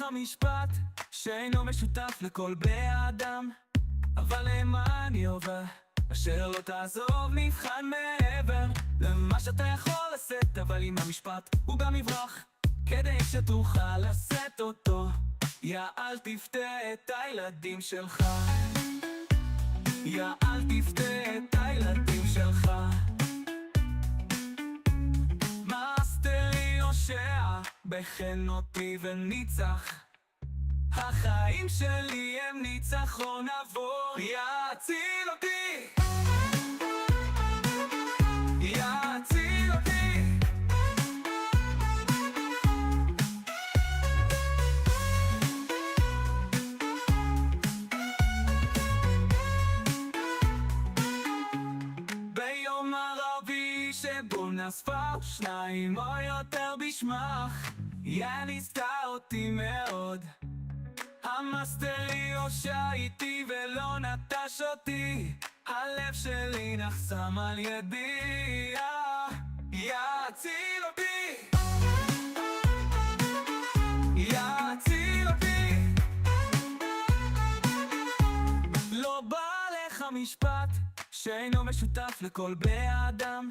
המשפט שאינו משותף לכל בני האדם, אבל למען יובל אשר לא תעזוב נבחן מעבר למה שאתה יכול לשאת, אבל אם המשפט הוא גם יברח כדי שתוכל לשאת אותו. יא אל תפתה את הילדים שלך, יא אל תפתה את הילדים שלך. מאסטר יושע בחן אותי וניצח, החיים שלי הם ניצחון עבור. יציל אותי, יציל אותי. ביום ערבי שבו נאספה שניים או יותר בשמך, יא ניסתה אותי מאוד. המאסטר יושע איתי ולא נטש אותי, הלב שלי נחסם על ידי. יציל אותי, יציל אותי. לא בא לך משפט שאינו משותף לכל בני האדם,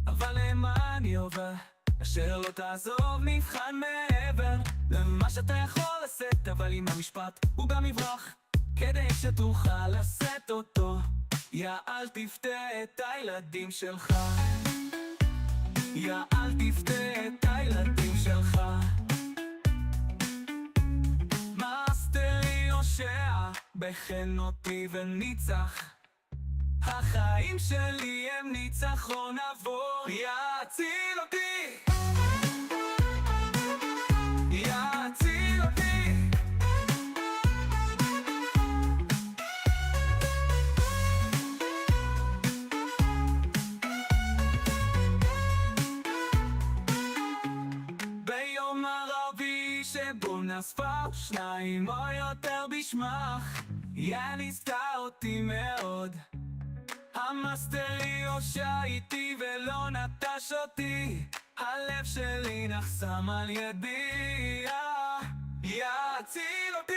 אבל למען יובל אשר לא תעזוב נבחן מעבר למה שאתה יכול לשאת, אבל אם המשפט הוא גם יברח כדי שתוכל לשאת אותו. יא אל תפתה את הילדים שלך, יא אל תפתה את הילדים שלך. מאסטר יושע בחן אותי וניצח, החיים שלי הם ניצחון עבור. יציל אותי, יציל אותי. ביום ערבי שבו נאספה שניים או יותר בשמך, יא ניסתה אותי מאוד. המאסטר יושע איתי ולא נטש אותי, הלב שלי נחסם על ידי. יציל אותי.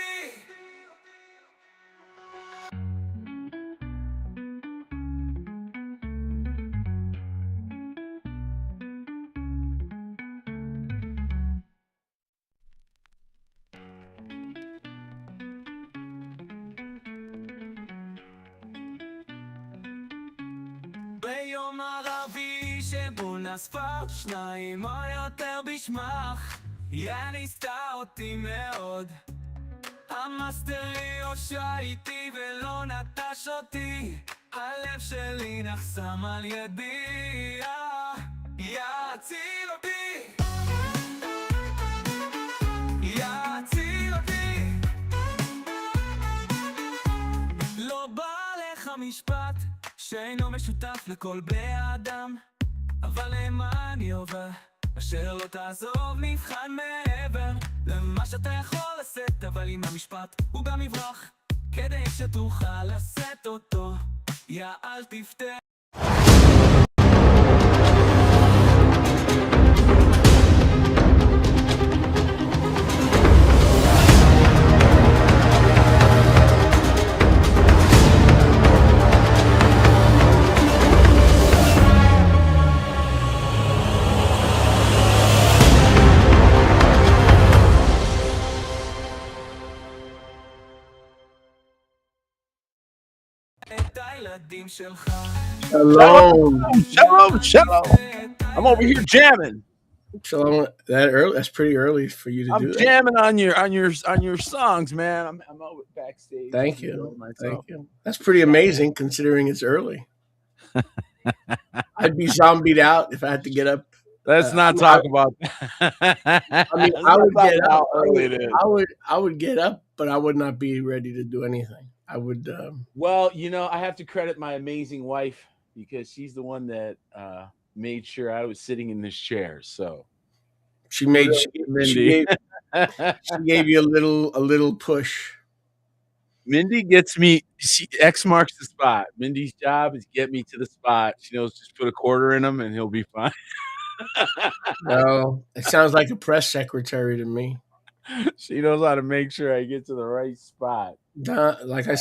ביום ערבי שבו נאספה שניים או יותר בשמך, יא ניסתה אותי מאוד. המאסטר יושע איתי ולא נטש אותי, הלב שלי נחסם על ידי. יציל אותי, יציל אותי. לא בא לך משפט שאינו משותף לכל בני האדם, אבל למען יובל אשר לא תעזוב נבחן מעבר למה שאתה יכול לשאת, אבל אם המשפט הוא גם יברח כדי שתוכל לשאת אותו. יא אל תפתה. Shalom. Shalom, shalom. I'm over here jamming. Shalom. That early? That's pretty early for you to do I'm that. jamming on your songs, man. I'm out backstage. Thank you. Thank you. That's pretty amazing considering it's early. I'd be zombied out if I had to get up. Let's not talk about I mean, I would get up. I would get up, but I would not be ready to do anything. I would. Well, you know, I have to credit my amazing wife because she's the one that made sure I was sitting in this chair. So she made she gave you a little push. Mindy gets me. X marks the spot. Mindy's job is get me to the spot. She knows just put a quarter in him and he'll be fine. No, it sounds like a press secretary to me. She knows how to make sure I get to the right spot. Like I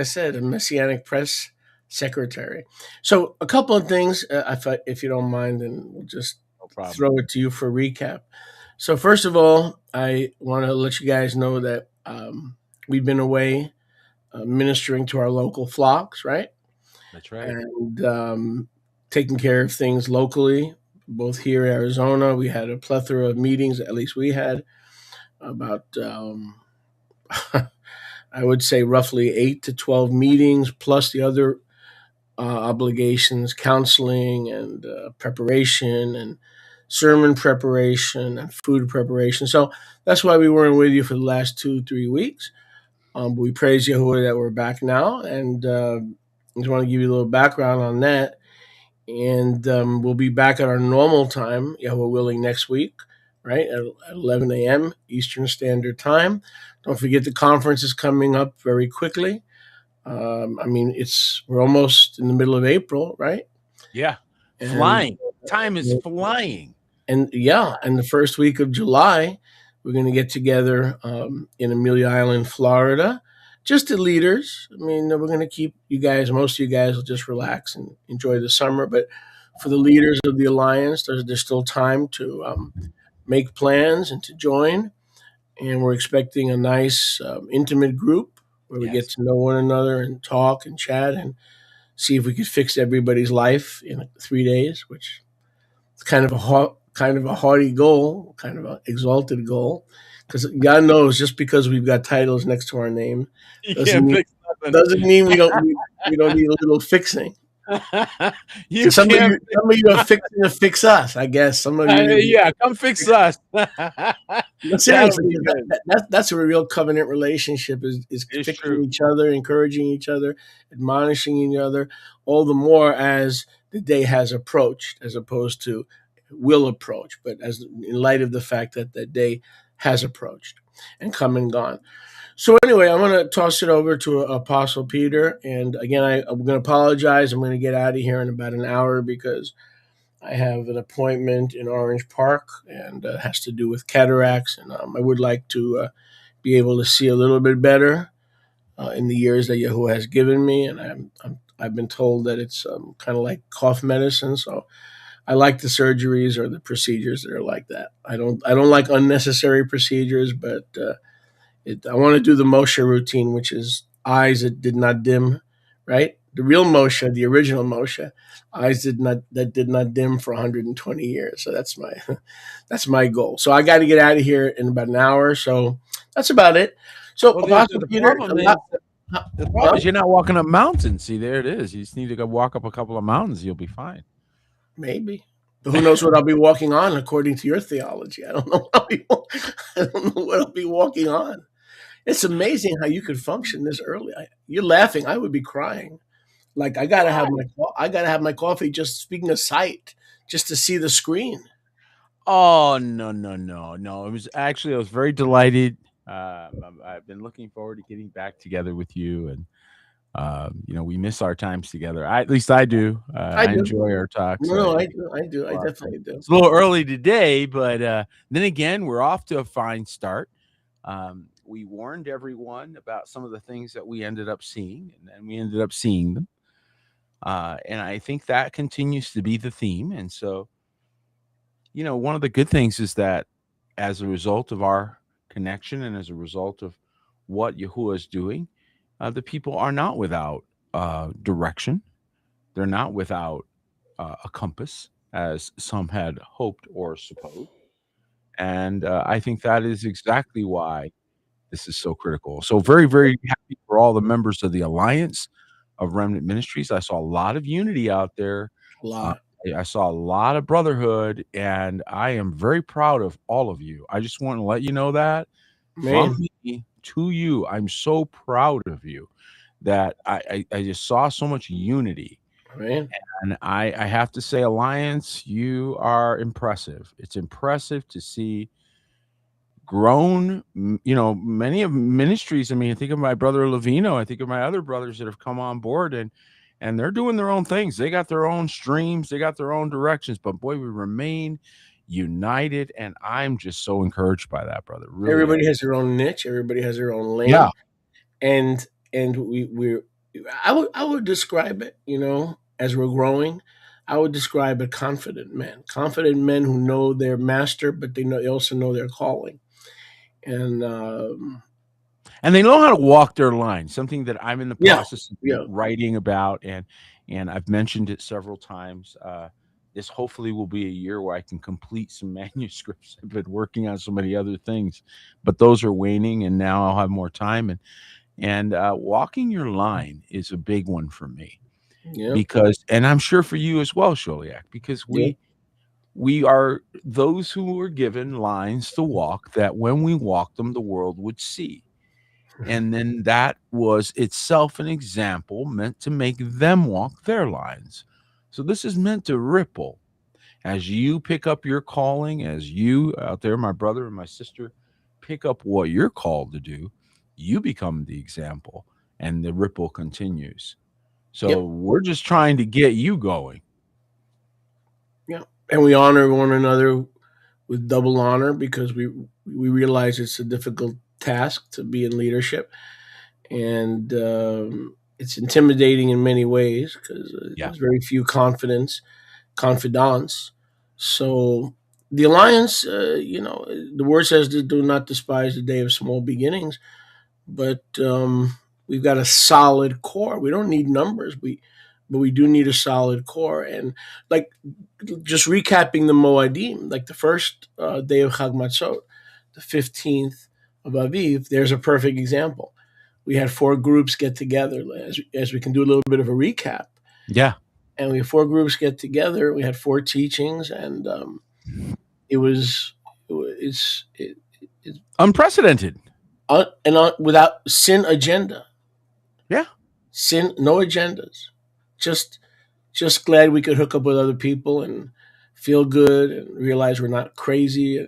said, a Messianic press secretary. So a couple of things, if you don't mind, and we'll just No problem. throw it to you for a recap. So first of all, I want to let you guys know that we've been away ministering to our local flocks, right? That's right. And taking care of things locally, both here in Arizona. We had a plethora of meetings, at least we had, about, I would say, roughly 8 to 12 meetings, plus the other obligations, counseling and preparation and sermon preparation and food preparation. So that's why we weren't with you for the last 2-3 weeks. But we praise Yahuwah that we're back now. And I just want to give you a little background on that. And we'll be back at our normal time, Yahuwah willing, next week, right, at 11 a.m. Eastern Standard Time. Don't forget the conference is coming up very quickly. I mean, we're almost in the middle of April, right? Yeah. Flying. Time is flying. And the first week of July, we're going to get together in Amelia Island, Florida. Just the leaders. I mean, we're going to keep you guys, most of you guys will just relax and enjoy the summer. But for the leaders of the Alliance, there's still time to make plans and to join. And we're expecting a nice, intimate group where we get to know one another and talk and chat and see if we could fix everybody's life in 3 days, which is kind of a haughty goal, kind of an exalted goal. Because God knows, just because we've got titles next to our name doesn't mean we don't need a little fixing. Some of you are fixing to fix us, I guess. Some of you, come fix us. Seriously, that's a real covenant relationship. Is fixing each other, encouraging each other, admonishing each other. All the more as the day has approached, as opposed to will approach, but as in light of the fact that that day has approached and come and gone. So anyway, I'm going to toss it over to Apostle Peter. And again, I'm going to apologize. I'm going to get out of here in about an hour because I have an appointment in Orange Park, and it has to do with cataracts. And I would like to be able to see a little bit better in the years that Yahuwah has given me. And I've been told that it's kind of like cough medicine. So I like the surgeries or the procedures that are like that. I don't like unnecessary procedures, but I want to do the Moshe routine, which is eyes that did not dim, right? The real Moshe, the original Moshe, eyes that did not dim for 120 years. So that's my goal. So I got to get out of here in about an hour. So that's about it. So Apostle Peter, the problem is you're not walking up mountains. See, there it is. You just need to go walk up a couple of mountains. You'll be fine. Maybe. But who knows what I'll be walking on according to your theology? I don't know what I'll be walking on. It's amazing how you could function this early. You're laughing. I would be crying. Like I gotta have my coffee. Just speaking of sight, just to see the screen. Oh no! It was actually I was very delighted. I've been looking forward to getting back together with you, and we miss our times together. At least I do. I enjoy our talks. No, I do. I definitely do. It's a little early today, but then again, we're off to a fine start. We warned everyone about some of the things that we ended up seeing, and then we ended up seeing them. And I think that continues to be the theme. And so, one of the good things is that as a result of our connection and as a result of what Yahuwah is doing, the people are not without direction. They're not without a compass, as some had hoped or supposed. And I think that is exactly why this is so critical. So very, very happy for all the members of the Alliance of Remnant Ministries. I saw a lot of unity out there. A lot. I saw a lot of brotherhood, and I am very proud of all of you. I just want to let you know that from me to you, I'm so proud of you that I just saw so much unity. Man. And I have to say, Alliance, you are impressive. It's impressive to see grown, many of ministries. I mean, I think of my brother Levino. I think of my other brothers that have come on board, and they're doing their own things. They got their own streams. They got their own directions. But boy, we remain united, and I'm just so encouraged by that, brother. Really Everybody am. has their own niche. Everybody has their own lane. Yeah. And I would describe it, as we're growing. I would describe it confident men who know their master, but they also know their calling. And And they know how to walk their line, something that I'm in the yeah, process of yeah, writing about, and I've mentioned it several times. This hopefully will be a year where I can complete some manuscripts. I've been working on so many other things, but those are waning, and now I'll have more time. And walking your line is a big one for me yeah, because, and I'm sure for you as well, Sholiak, because yeah, we are those who were given lines to walk that when we walk them, the world would see. And then that was itself an example meant to make them walk their lines. So this is meant to ripple as you pick up your calling, as you out there, my brother and my sister, pick up what you're called to do, you become the example and the ripple continues. So yep, we're just trying to get you going. yeah. And we honor one another with double honor because we realize it's a difficult task to be in leadership, and it's intimidating in many ways because Yeah. there's very few confidants. So the alliance, the word says to do not despise the day of small beginnings, but we've got a solid core. We don't need numbers. But we do need a solid core. And like just recapping the Moadim, like the first day of Chag Matzot, the 15th of Aviv, there's a perfect example. We had four groups get together, as we can do a little bit of a recap. Yeah. And we had four groups get together. We had four teachings, and it was it's Unprecedented. without sin agenda. Yeah. Sin, no agendas. Just glad we could hook up with other people and feel good and realize we're not crazy.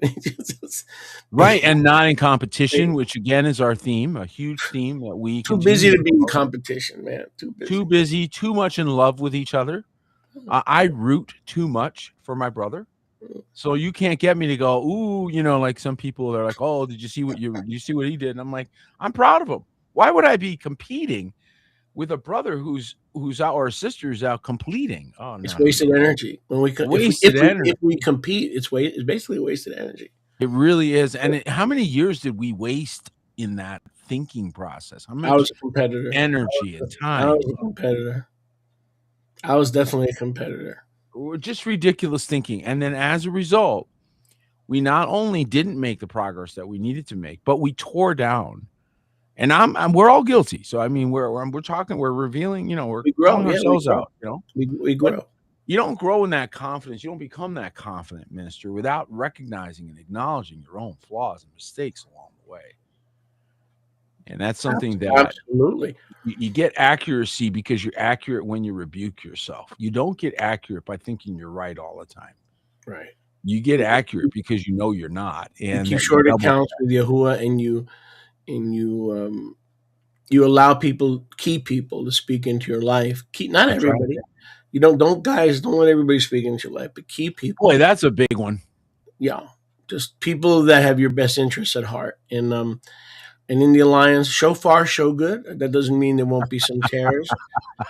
Right. And not in competition, which again is our theme, a huge theme that we Too busy continue to be in competition, man. too busy, too much in love with each other. I root too much for my brother. So you can't get me to go, ooh, like some people are like, oh, did you see what he did? And I'm like, I'm proud of him. Why would I be competing with a brother who's out or a sister who's out completing? Oh no, It's wasted energy. When we wasted energy. if we compete, it's basically wasted energy. It really is. And how many years did we waste in that thinking process? How I much was a competitor. energy and I time? was a competitor. I was definitely a competitor. Just ridiculous thinking. And then as a result, we not only didn't make the progress that we needed to make, but we tore down. And we're all guilty. So I mean, we're talking, we're revealing, we're We grow, calling yeah, ourselves we grow. out. We But grow. you don't grow in that confidence. You don't become that confident minister without recognizing and acknowledging your own flaws and mistakes along the way. And that's something that Absolutely. you get accuracy because you're accurate when you rebuke yourself. You don't get accurate by thinking you're right all the time. Right. You get accurate because you know you're not. And You keep short accounts with Yahuwah, and you allow key people to speak into your life. Not That's right. everybody. You don't let everybody speak into your life, but key people. Boy, that's a big one. Yeah, just people that have your best interests at heart. And in the alliance, show far, show good. That doesn't mean there won't be some tears.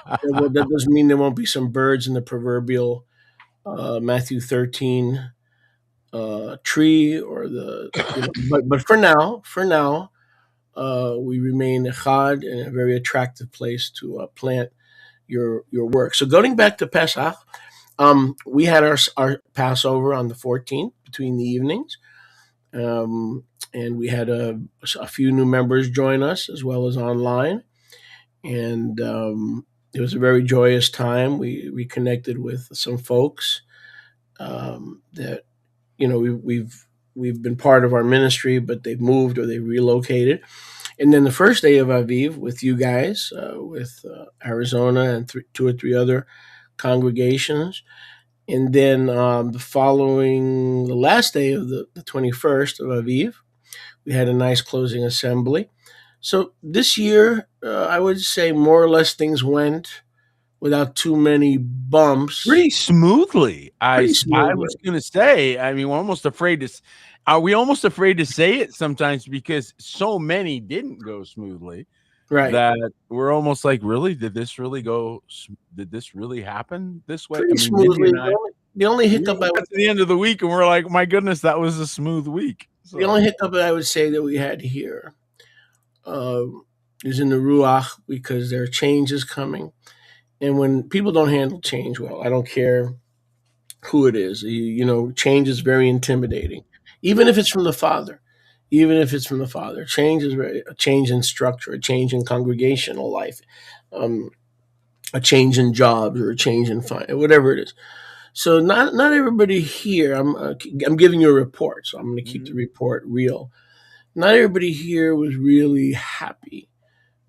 That doesn't mean there won't be some birds in the proverbial Matthew 13 tree, or but for now, we remain echad in a very attractive place to plant your work. So going back to Pesach, we had our Passover on the 14th between the evenings, and we had a few new members join us as well as online, and it was a very joyous time. We reconnected with some folks that we've been part of our ministry, but they've moved or they relocated. And then the first day of Aviv with you guys, with Arizona and two or three other congregations. And then the last day of the 21st of Aviv, we had a nice closing assembly. So this year, I would say more or less things went without too many bumps. Pretty smoothly. I smoothly. was going to say, I mean, we're almost afraid to are we almost afraid to say it sometimes because so many didn't go smoothly, Right. that we're almost like, really, did this really happen this way? Pretty I mean, smoothly. The only hiccup we got to the end of the week and we're like, my goodness, that was a smooth week. So. The only hiccup that I would say that we had here is in the Ruach, because there are changes coming. And when people don't handle change well, I don't care who it is, change is very intimidating, even if it's from the Father. Even if it's from the Father, change is a change in structure, a change in congregational life, a change in jobs, or a change in whatever it is. So not everybody here. I'm giving you a report, so I'm going to keep the report real. Not everybody here was really happy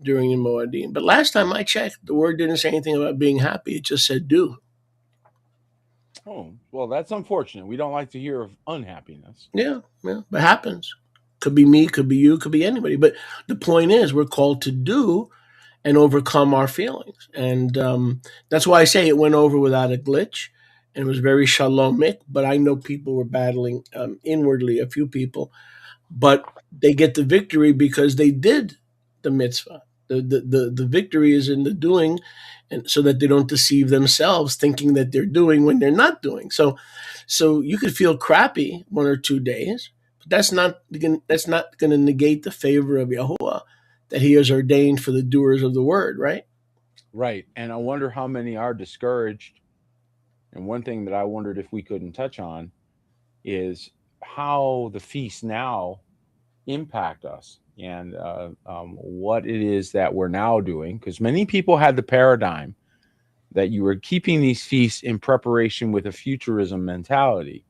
during the Moedim. But last time I checked, the word didn't say anything about being happy. It just said do. Oh, well, that's unfortunate. We don't like to hear of unhappiness. Yeah, but it happens. Could be me, could be you, could be anybody. But the point is, we're called to do and overcome our feelings. And that's why I say it went over without a glitch. And it was very shalomic. But I know people were battling inwardly, a few people. But they get the victory because they did the mitzvah. The victory is in the doing, and so that they don't deceive themselves thinking that they're doing when they're not doing. So you could feel crappy 1 or 2 days, but that's not going to negate the favor of Yahuwah that He has ordained for the doers of the word, right? Right. And I wonder how many are discouraged. And one thing that I wondered if we couldn't touch on is how the feasts now impact us, and what it is that we're now doing, because many people had the paradigm that you were keeping these feasts in preparation with a futurism mentality.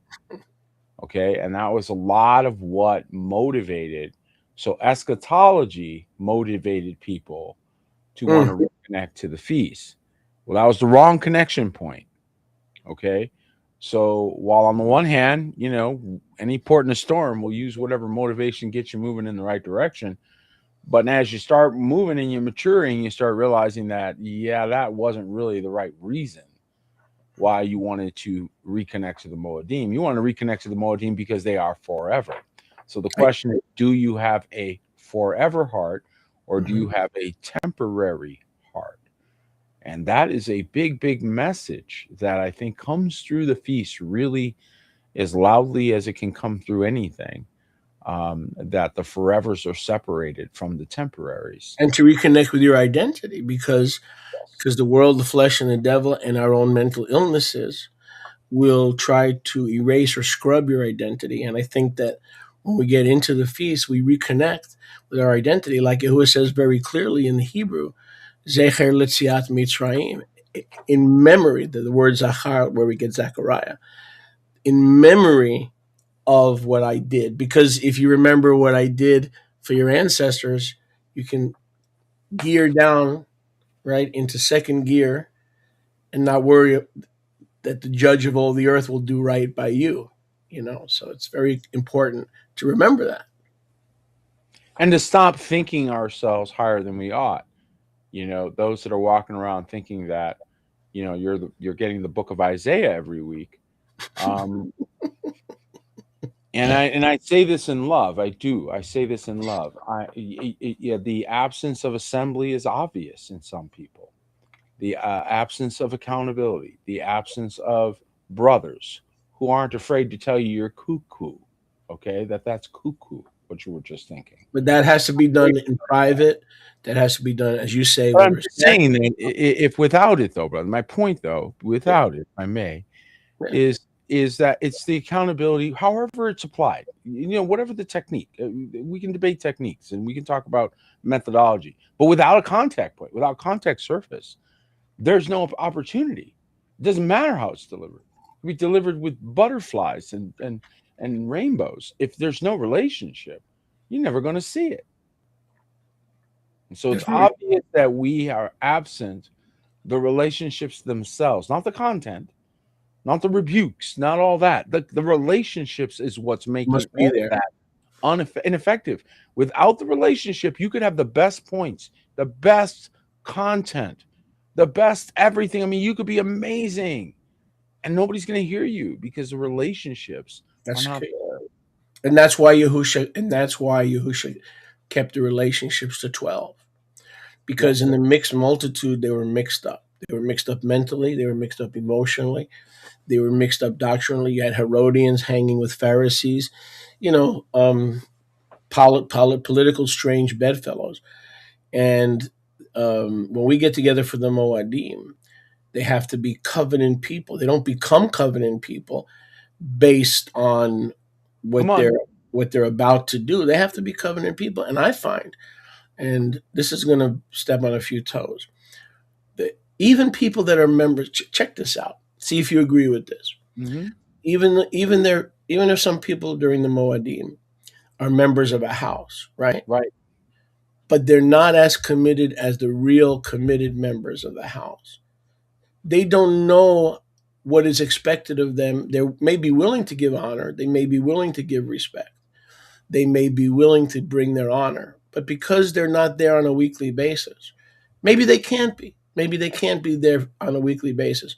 Okay, and that was a lot of what motivated. So eschatology motivated people to want to reconnect to the feast. Well, that was the wrong connection point. Okay, so while on the one hand, any port in a storm will use whatever motivation gets you moving in the right direction. But as you start moving and you're maturing, you start realizing that, that wasn't really the right reason why you wanted to reconnect to the Moedim. You want to reconnect to the Moedim because they are forever. So the question is, do you have a forever heart, or do you have a temporary heart? And that is a big, big message that I think comes through the feast really as loudly as it can come through anything, that the forevers are separated from the temporaries. And to reconnect with your identity, because the world, the flesh, and the devil, and our own mental illnesses will try to erase or scrub your identity. And I think that when we get into the feast, we reconnect with our identity, like Yahuwah says very clearly in the Hebrew, Zecher Litziat Mitzrayim, in memory, the word Zachar, where we get Zechariah, in memory of what I did. Because if you remember what I did for your ancestors, you can gear down, right, into second gear and not worry that the judge of all the earth will do right by you. So it's very important to remember that. And to stop thinking ourselves higher than we ought. Those that are walking around thinking that, you're getting the book of Isaiah every week. And I say this in love. I do. I say this in love. The absence of assembly is obvious in some people. The absence of accountability, the absence of brothers who aren't afraid to tell you you're cuckoo. Okay, that's cuckoo, what you were just thinking. But that has to be done in private. That has to be done, as you say. I'm just saying that if without it, though, brother, my point, though, without it, if I may, is that it's the accountability, however it's applied, whatever the technique. We can debate techniques and we can talk about methodology, but without a contact point, without contact surface, there's no opportunity. It doesn't matter how it's delivered. It can be delivered with butterflies and rainbows. If there's no relationship, you're never going to see it. And so it's obvious that we are absent the relationships themselves, not the content, not the rebukes, not all that. The relationships is what's making that ineffective. Without the relationship, you could have the best points, the best content, the best everything. I mean, you could be amazing, and nobody's going to hear you because the relationships are That's not key. there. And that's why Yahusha kept the relationships to 12. Because Yes, in the mixed multitude, they were mixed up. They were mixed up mentally, they were mixed up emotionally, they were mixed up doctrinally. You had Herodians hanging with Pharisees, you know, political strange bedfellows. And when we get together for the Moadim, they have to be covenant people. They don't become covenant people based on come what on. they're about to do. They have to be covenant people. And I find, and this is going to step on a few toes, that even people that are members, check this out. See if you agree with this. Hmm. Even if some people during the Moadim are members of a house, right? Right. But they're not as committed as the real committed members of the house. They don't know what is expected of them. They may be willing to give honor, they may be willing to give respect, they may be willing to bring their honor, but because they're not there on a weekly basis, maybe they can't be. Maybe they can't be there on a weekly basis.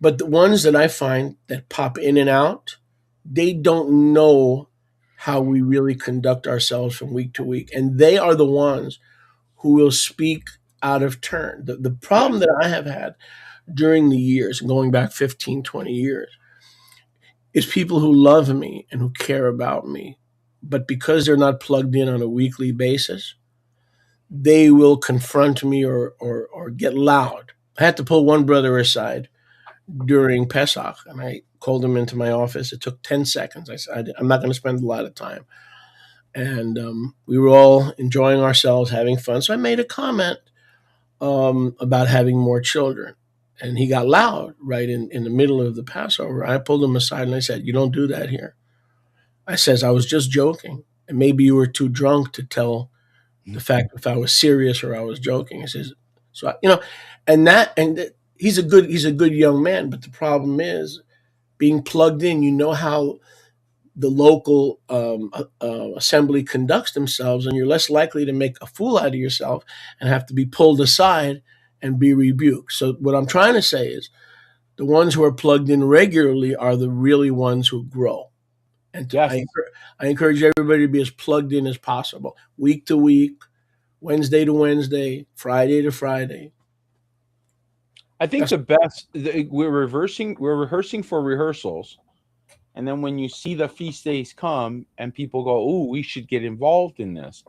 But the ones that I find that pop in and out, they don't know how we really conduct ourselves from week to week. And they are the ones who will speak out of turn. The problem Yes. that I have had during the years, going back 15, 20 years, is people who love me and who care about me. But because they're not plugged in on a weekly basis, they will confront me or get loud. I had to pull one brother aside during Pesach, and I called him into my office. It took 10 seconds. I said, I'm not going to spend a lot of time. And we were all enjoying ourselves, having fun. So I made a comment about having more children. And he got loud right in the middle of the Passover. I pulled him aside and I said, you don't do that here. I says, I was just joking. And maybe you were too drunk to tell the fact if I was serious or I was joking. He says, so, and he's a good young man. But the problem is being plugged in, you know how the local assembly conducts themselves, and you're less likely to make a fool out of yourself and have to be pulled aside and be rebuked. So what I'm trying to say is the ones who are plugged in regularly are the really ones who grow. And Yes. I encourage everybody to be as plugged in as possible, week to week, Wednesday to Wednesday, Friday to Friday. I think we're rehearsing for rehearsals. And then when you see the feast days come and people go, oh, we should get involved in this.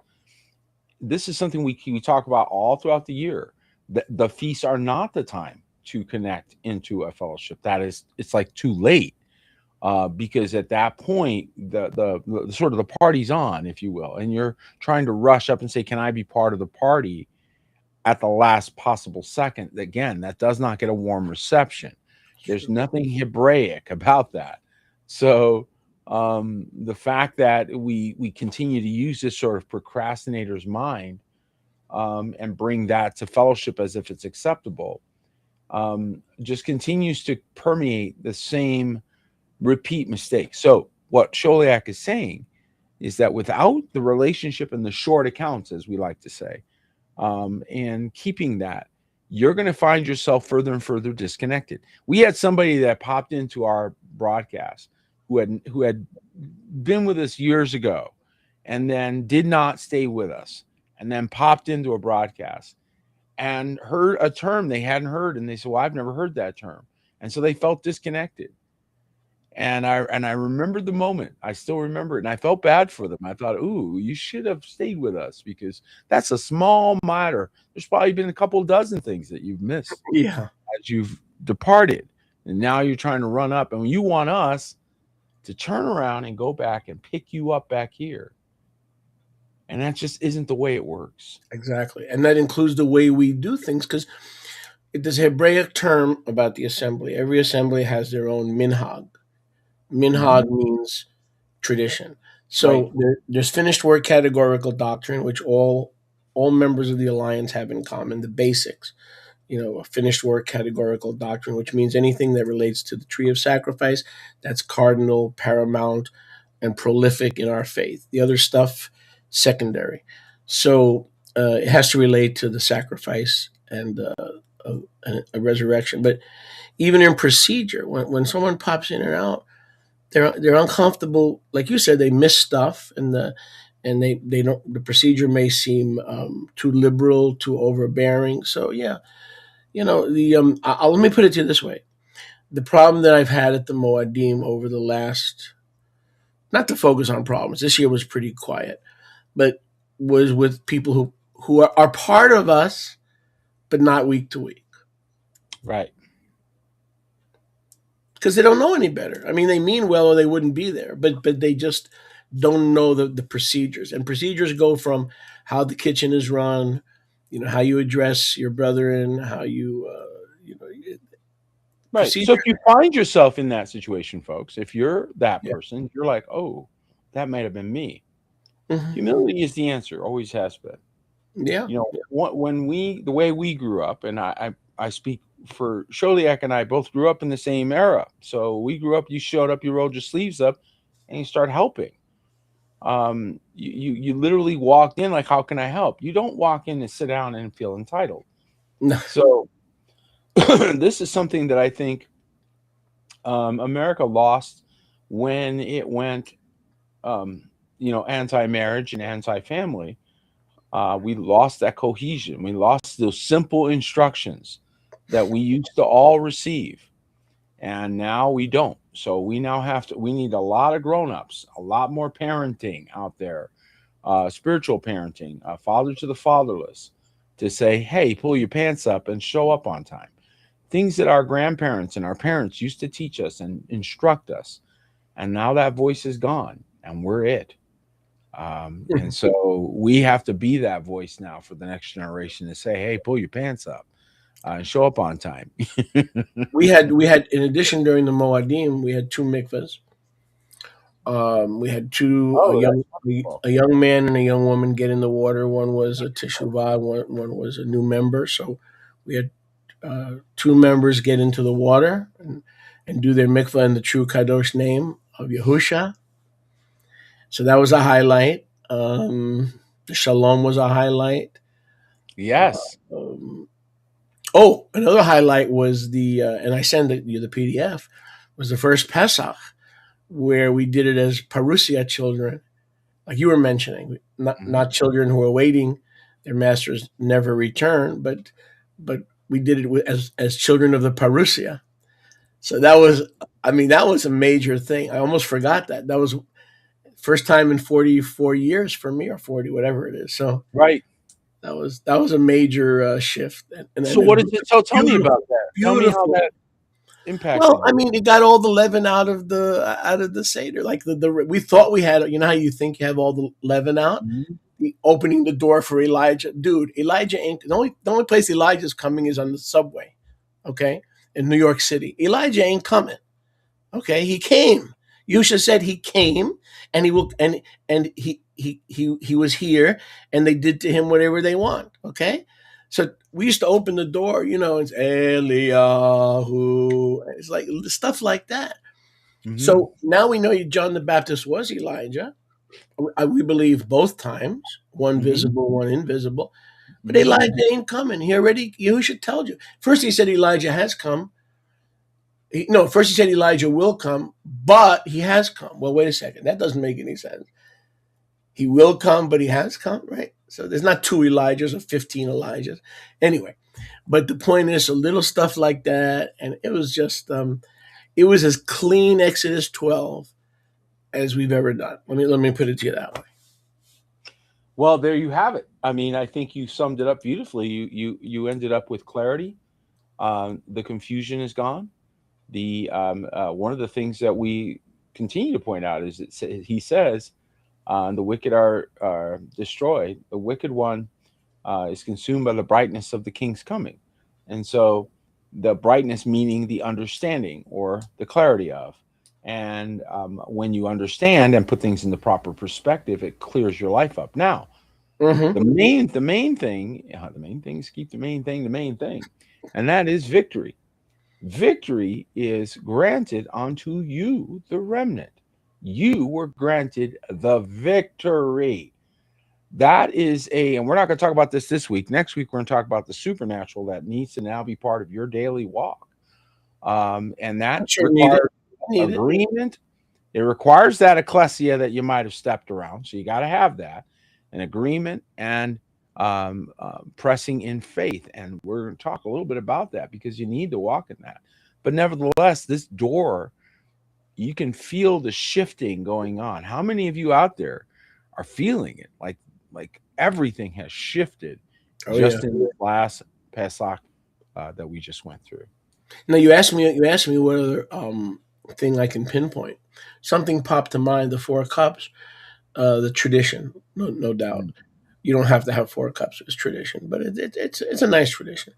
This is something we talk about all throughout the year. The feasts are not the time to connect into a fellowship. It's like too late. Because at that point, the sort of the party's on, if you will, and you're trying to rush up and say, "Can I be part of the party?" At the last possible second. Again, that does not get a warm reception. There's nothing Hebraic about that. So the fact that we continue to use this sort of procrastinator's mind and bring that to fellowship as if it's acceptable just continues to permeate the same repeat mistakes. So what Sholiak is saying is that without the relationship and the short accounts, as we like to say, and keeping that, you're going to find yourself further and further disconnected. We had somebody that popped into our broadcast who had been with us years ago and then did not stay with us and then popped into a broadcast and heard a term they hadn't heard. And they said, well, I've never heard that term. And so they felt disconnected. And I remembered the moment. I still remember it. And I felt bad for them. I thought, ooh, you should have stayed with us because that's a small matter. There's probably been a couple dozen things that you've missed as you've departed. And now you're trying to run up. And you want us to turn around and go back and pick you up back here. And that just isn't the way it works. Exactly. And that includes the way we do things, because there's a Hebraic term about the assembly. Every assembly has their own minhag. Minhag means tradition. So there's finished word categorical doctrine, which all members of the alliance have in common, the basics. A finished word categorical doctrine, which means anything that relates to the tree of sacrifice, that's cardinal, paramount, and prolific in our faith. The other stuff, secondary. So it has to relate to the sacrifice and a resurrection. But even in procedure, when someone pops in and out, they're uncomfortable. Like you said, they miss stuff, and they don't. The procedure may seem too liberal, too overbearing. So yeah, the let me put it to you this way: the problem that I've had at the Moadim over the last, not to focus on problems. This year was pretty quiet, but was with people who are part of us, but not week to week. Right. Because they don't know any better. I mean, they mean well, or they wouldn't be there. But they just don't know the procedures. And procedures go from how the kitchen is run, how you address your brethren, how right. procedure. So if you find yourself in that situation, folks, if you're that Yeah. person, you're like, oh, that might have been me. Mhm. Humility is the answer, always has been. Yeah. When the way we grew up, and I speak for Sholiak and I both grew up in the same era. So we grew up, you showed up, you rolled your sleeves up, and you start helping. You literally walked in like, how can I help? You don't walk in and sit down and feel entitled. No. So this is something that I think America lost when it went, anti-marriage and anti-family. We lost that cohesion. We lost those simple instructions that we used to all receive, and now we don't. So we need a lot of grown-ups, a lot more parenting out there, spiritual parenting, father to the fatherless, to say, hey, pull your pants up and show up on time. Things that our grandparents and our parents used to teach us and instruct us. And now that voice is gone, and we're it. And so we have to be that voice now for the next generation to say, hey, pull your pants up and show up on time. we had in addition, during the Moadim, we had 2 mikvahs. We had a young man and a young woman get in the water. One was a teshuvah, one was a new member. So we had 2 members get into the water and do their mikvah in the true kadosh name of Yahusha. So that was a highlight. The shalom was a highlight. Yes. Another highlight was and I sent you the PDF, was the first Pesach, where we did it as Parousia children, like you were mentioning, not children who are waiting, their masters never return, but we did it as children of the Parousia. So that was a major thing. I almost forgot that. That was first time in 44 years for me, or 40, whatever it is. So right. That was a major shift. So what did it tell me about that? Tell me how that impacted. Well, I mean, it got all the leaven out of the Seder. Like we thought we had, how you think you have all the leaven out? Mm-hmm. Opening the door for Elijah. Dude, Elijah ain't, the only place Elijah's coming is on the subway, okay, in New York City. Elijah ain't coming. Okay, he came. Yusha said he came, and he will, and he was here, and they did to him whatever they want. Okay, so we used to open the door, it's Eliyahu. It's like stuff like that. Mm-hmm. So now we know John the Baptist was Elijah. We believe both times, one visible, one invisible. But Elijah ain't coming. Yahusha told you. First he said Elijah has come. First he said Elijah will come, but he has come. Well, wait a second. That doesn't make any sense. He will come, but he has come, right? So there's not 2 Elijahs or 15 Elijahs. Anyway, but the point is, a little stuff like that, and it was just, it was as clean Exodus 12 as we've ever done. Let me put it to you that way. Well, there you have it. I mean, I think you summed it up beautifully. You ended up with clarity. The confusion is gone. The one of the things that we continue to point out is he says the wicked are destroyed. The wicked one is consumed by the brightness of the king's coming. And so the brightness meaning the understanding or the clarity of. And when you understand and put things in the proper perspective, it clears your life up. Now, the main thing is keep the main thing, and that is victory. Victory is granted unto you, the remnant. You were granted the victory. That is and we're not going to talk about this week. Next week, we're going to talk about the supernatural that needs to now be part of your daily walk. And that Sure requires need it. agreement. It requires that ecclesia that you might have stepped around. So you got to have that, an agreement, and pressing in faith. And we're going to talk a little bit about that because you need to walk in that. But nevertheless, this door, you can feel the shifting going on. How many of you out there are feeling it? Like everything has shifted in the last Pesach that we just went through. Now you asked me what other thing I can pinpoint. Something popped to mind: the 4 cups, the tradition, no doubt. You don't have to have 4 cups; it's tradition, but it's a nice tradition.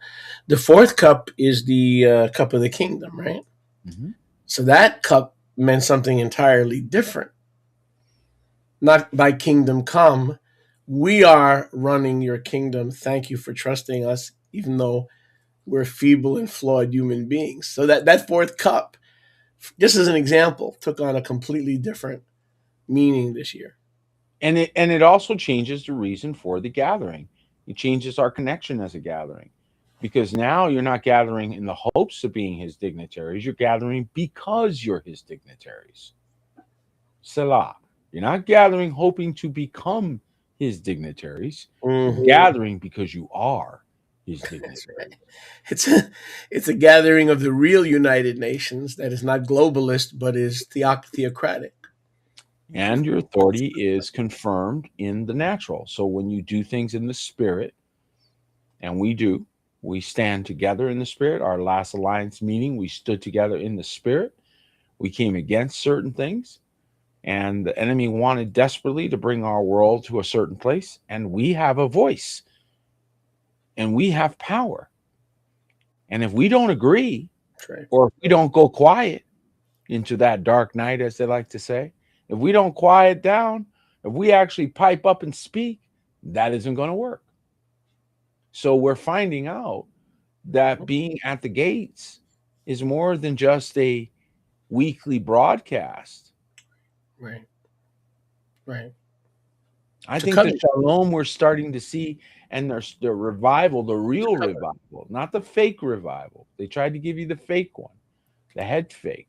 The 4th cup is the cup of the kingdom, right? Mm-hmm. So that cup meant something entirely different. Not thy kingdom come. We are running your kingdom. Thank you for trusting us, even though we're feeble and flawed human beings. So that 4th cup, just as an example, took on a completely different meaning this year. And it also changes the reason for the gathering. It changes our connection as a gathering, because now you're not gathering in the hopes of being his dignitaries. You're gathering because you're his dignitaries. Selah. You're not gathering hoping to become his dignitaries. Mm-hmm. You're gathering because you are his dignitaries. Right. It's a gathering of the real United Nations that is not globalist, but is theocratic. And your authority is confirmed in the natural. So when you do things in the spirit, and we stand together in the spirit. Our last alliance meeting, we stood together in the spirit. We came against certain things, and the enemy wanted desperately to bring our world to a certain place. And we have a voice, and we have power. And if we don't agree, right, or if we don't go quiet into that dark night, as they like to say, if we don't quiet down, if we actually pipe up and speak, that isn't going to work. So we're finding out that being at the gates is more than just a weekly broadcast. Right. Right. I think the shalom we're starting to see, and there's the revival, the real revival, not the fake revival. They tried to give you the fake one, the head fake.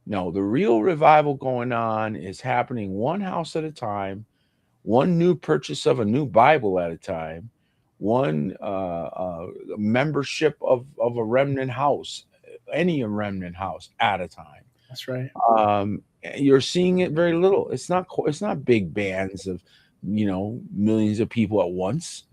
No, the real revival going on is happening one house at a time, one new purchase of a new Bible at a time, one membership of a remnant house, any remnant house at a time. That's right. You're seeing it very little. It's not big bands of millions of people at once.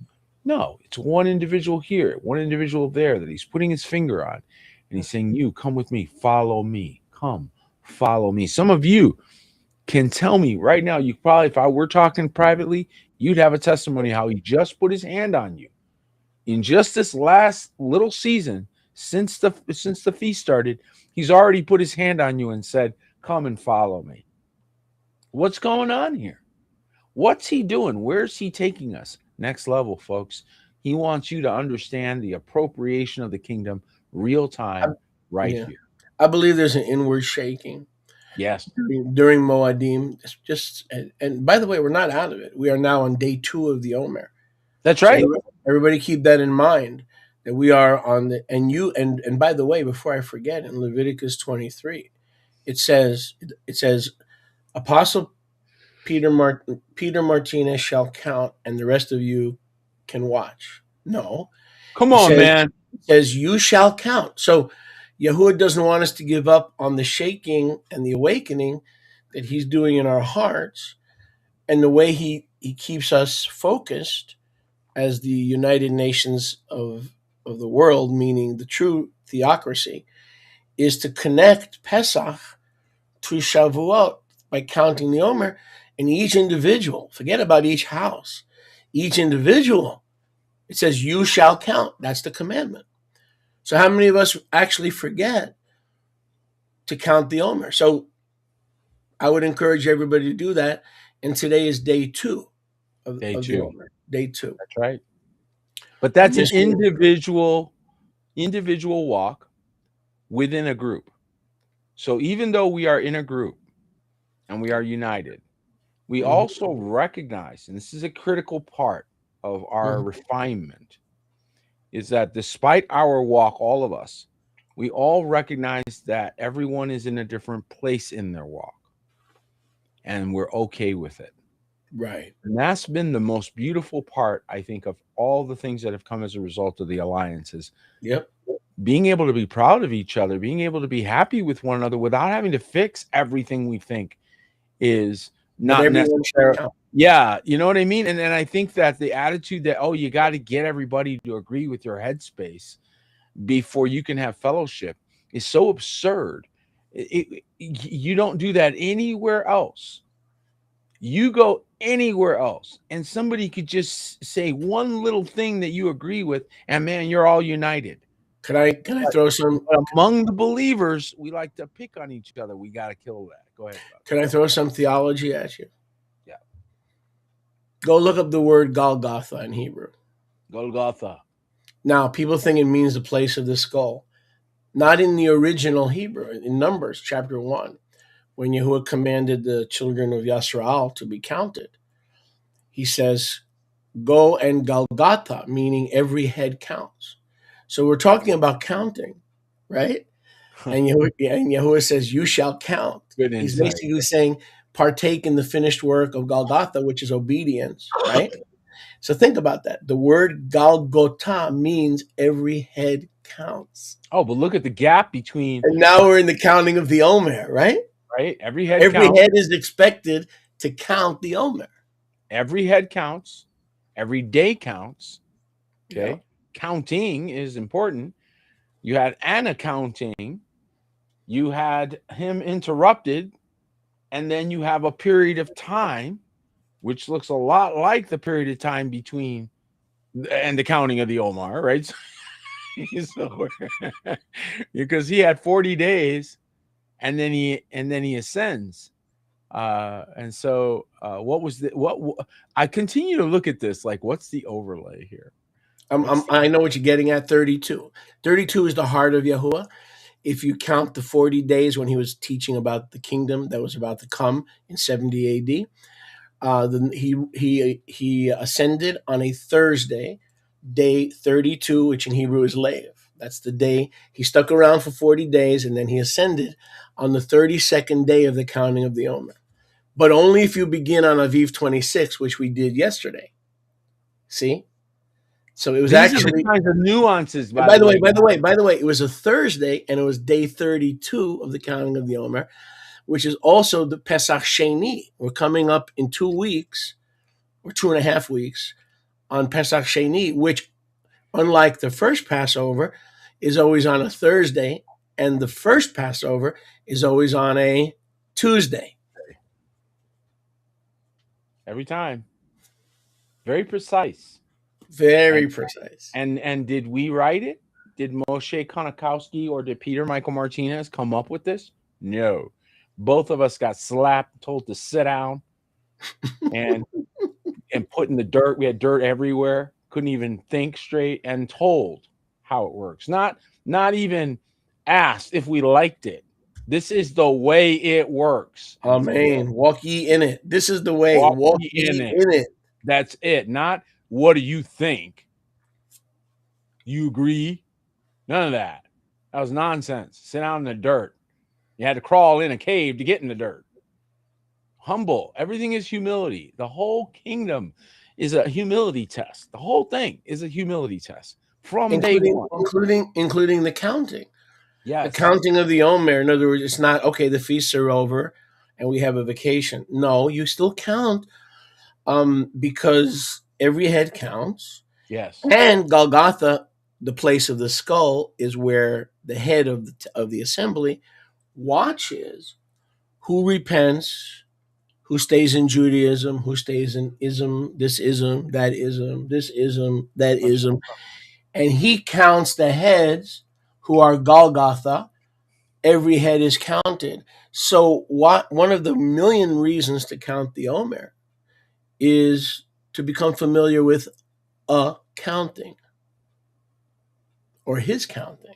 No, it's one individual here, one individual there that he's putting his finger on, and he's saying, "You come with me, follow me, come follow me." Some of you can tell me right now, you probably, if I were talking privately, you'd have a testimony how he just put his hand on you in just this last little season since the feast started. He's already put his hand on you and said, "Come and follow me." What's going on here? What's he doing? Where's he taking us? Next level, folks. He wants you to understand the appropriation of the kingdom real time here. I believe there's an inward shaking. Yes. During Moadim. And by the way, we're not out of it. We are now on day 2 of the Omer. That's right. So everybody keep that in mind, that we are on the, and by the way, before I forget, in Leviticus 23, it says, Apostle Peter Martinez shall count, and the rest of you can watch. No. Come on, man. It says you shall count. So Yahuwah doesn't want us to give up on the shaking and the awakening that he's doing in our hearts, and the way he keeps us focused as the United Nations of the world, meaning the true theocracy, is to connect Pesach to Shavuot by counting the Omer. And each individual, forget about each house, each individual, it says you shall count. That's the commandment. So how many of us actually forget to count the Omer? So I would encourage everybody to do that. And today is day 2 of the Omer. Day 2. That's right. But that's an individual walk within a group. So even though we are in a group and we are united, we Mhm. also recognize, and this is a critical part of our Mhm. refinement, is that despite our walk, all of us, we all recognize that everyone is in a different place in their walk, and we're okay with it. Right. And that's been the most beautiful part, I think, of all the things that have come as a result of the alliances. Yep. Being able to be proud of each other, being able to be happy with one another without having to fix everything we think is But not everyone should necessary. count. Yeah, you know what I mean? And I think that the attitude that, oh, you got to get everybody to agree with your headspace before you can have fellowship is so absurd. You don't do that anywhere else. You go anywhere else, and somebody could just say one little thing that you agree with, and man, you're all united. Can I throw some But among the believers, we like to pick on each other. We got to kill that. Go ahead, brother. can I throw some theology at you? Yeah. Go look up the word Golgotha in Hebrew. Golgotha. Now, people think it means the place of the skull. Not in the original Hebrew, in Numbers chapter 1, when Yahuwah commanded the children of Yisrael to be counted. He says, go and Golgotha, meaning every head counts. So we're talking about counting, right? And Yahuwah says, you shall count. Good He's insight. basically saying, partake in the finished work of Golgotha, which is obedience, right? So think about that. The word Golgotha means every head counts. Oh, but look at the gap between, And now we're in the counting of the Omer, right? right? Every head Every counts. head is expected to count the Omer. Every head counts. Every day counts. Okay. Yeah. Counting is important. You had Anna counting. You had him interrupted. And then you have a period of time, which looks a lot like the period of time between and the counting of the Omar, right? So, because he had 40 days and then he ascends. And so what was the what I continue to look at this like, what's the overlay here? I know what you're getting at. 32. 32 is the heart of Yahuwah. If you count the 40 days when he was teaching about the kingdom that was about to come in 70 AD, then he ascended on a Thursday, day 32, which in Hebrew is Leiv. That's the day he stuck around for 40 days, and then he ascended on the 32nd day of the counting of the Omer. But only if you begin on Aviv 26, which we did yesterday. See? So it was These actually are the kinds of nuances. by the way, it was a Thursday, and it was day 32 of the counting of the Omer, which is also the Pesach Sheni. We're coming up in 2 weeks or 2.5 weeks on Pesach Sheni, which, unlike the first Passover, is always on a Thursday, and the first Passover is always on a Tuesday. Every time. Very precise. Very precise. And did we write it? Did Moshe Konakowski or did Peter Michael Martinez come up with this? No. Both of us got slapped, told to sit down, and put in the dirt. We had dirt everywhere. Couldn't even think straight, and told how it works. Not even asked if we liked it. This is the way it works. Amen. Walk ye in it. This is the way. Walk ye in it. That's it. Not what do you think? You agree? None of that. That was nonsense. Sit down in the dirt. You had to crawl in a cave to get in the dirt. Humble. Everything is humility. The whole kingdom is a humility test. The whole thing is a humility test from day one. Including the counting. Yes. The counting of the Omer. In other words, it's not, okay, the feasts are over and we have a vacation. No, you still count because every head counts. Yes. And Golgotha, the place of the skull, is where the head of the assembly watches who repents, who stays in Judaism, who stays in ism, this ism, that ism, this ism, that ism. And he counts the heads who are Golgotha. Every head is counted. So one of the million reasons to count the Omer is to become familiar with a counting or his counting.